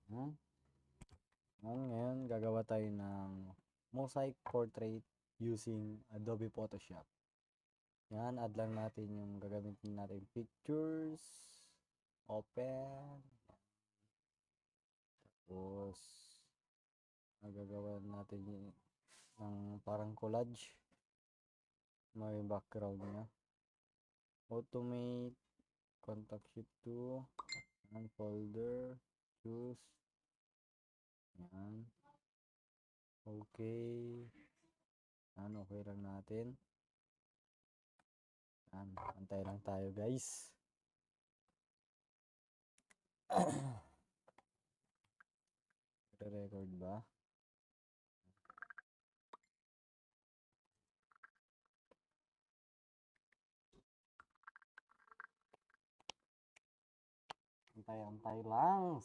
Hmm? Ngayon, gagawa tayo ng mosaic portrait using Adobe Photoshop. Yan, add lang natin yung gagamitin natin pictures. Open. Tapos, nagagawa natin ng parang collage. May background niya. Automate. Contact sheet 2. Yan, folder. Choose. Yan. Okay. Yan, okay lang natin. Yan, antay lang tayo guys. Record ba? Antay lang.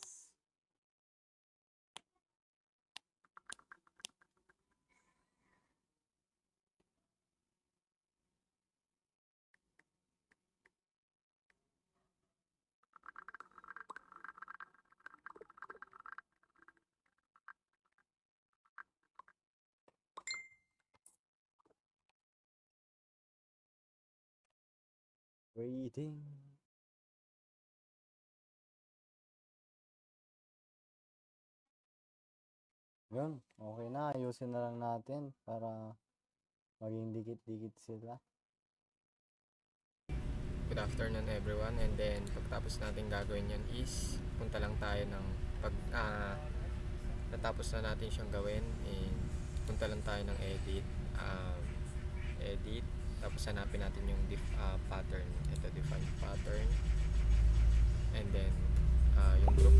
Waiting. Yun, okay na. Ayusin na lang natin para maging dikit-dikit sila. Good afternoon everyone, and then pagtapos natin gagawin yan is punta lang tayo ng natapos na natin siyang gawin, and punta lang tayo ng edit, tapos hanapin natin yung pattern. Ito, define pattern, and then yung group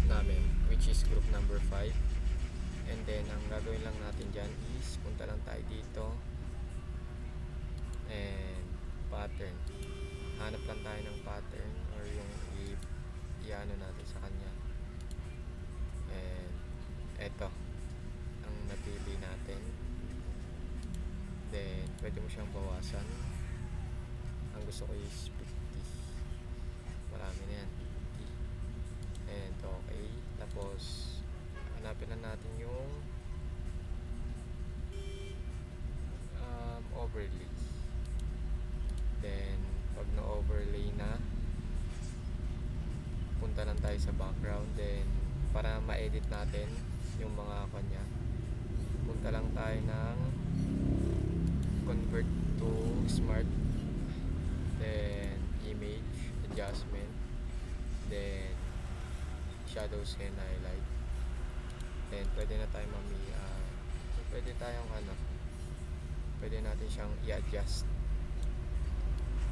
namin, which is group number 5. And then ang gagawin lang natin dyan is punta lang tayo dito and pattern, hanap lang tayo ng pattern or yung i-ano natin sa kanya, and eto ang napili natin. Then pwede mo siyang bawasan. Ang gusto ko is 50, marami na yan, 50. And okay, tapos hanapin lang natin yung overlay. Then pag na-overlay na, punta lang tayo sa background. Then para ma-edit natin yung mga kanya, punta lang tayo ng convert to smart, then image adjustment, then shadows and highlight. Then pwede na tayo pwede natin siyang i-adjust.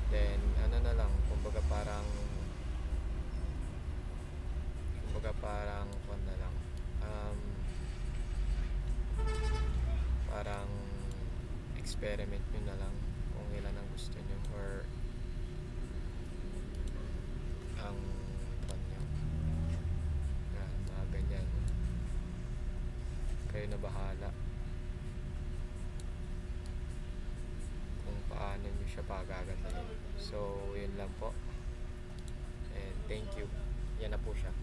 Then ano na lang, kumbaga parang kung na lang, parang experiment nyo na lang kung ilan ang gusto nyo or ang nyo. Yan, mga ganyan, kayo na bahala kung paano nyo siya pagagandahin. So yun lang po, and thank you. Yan na po siya.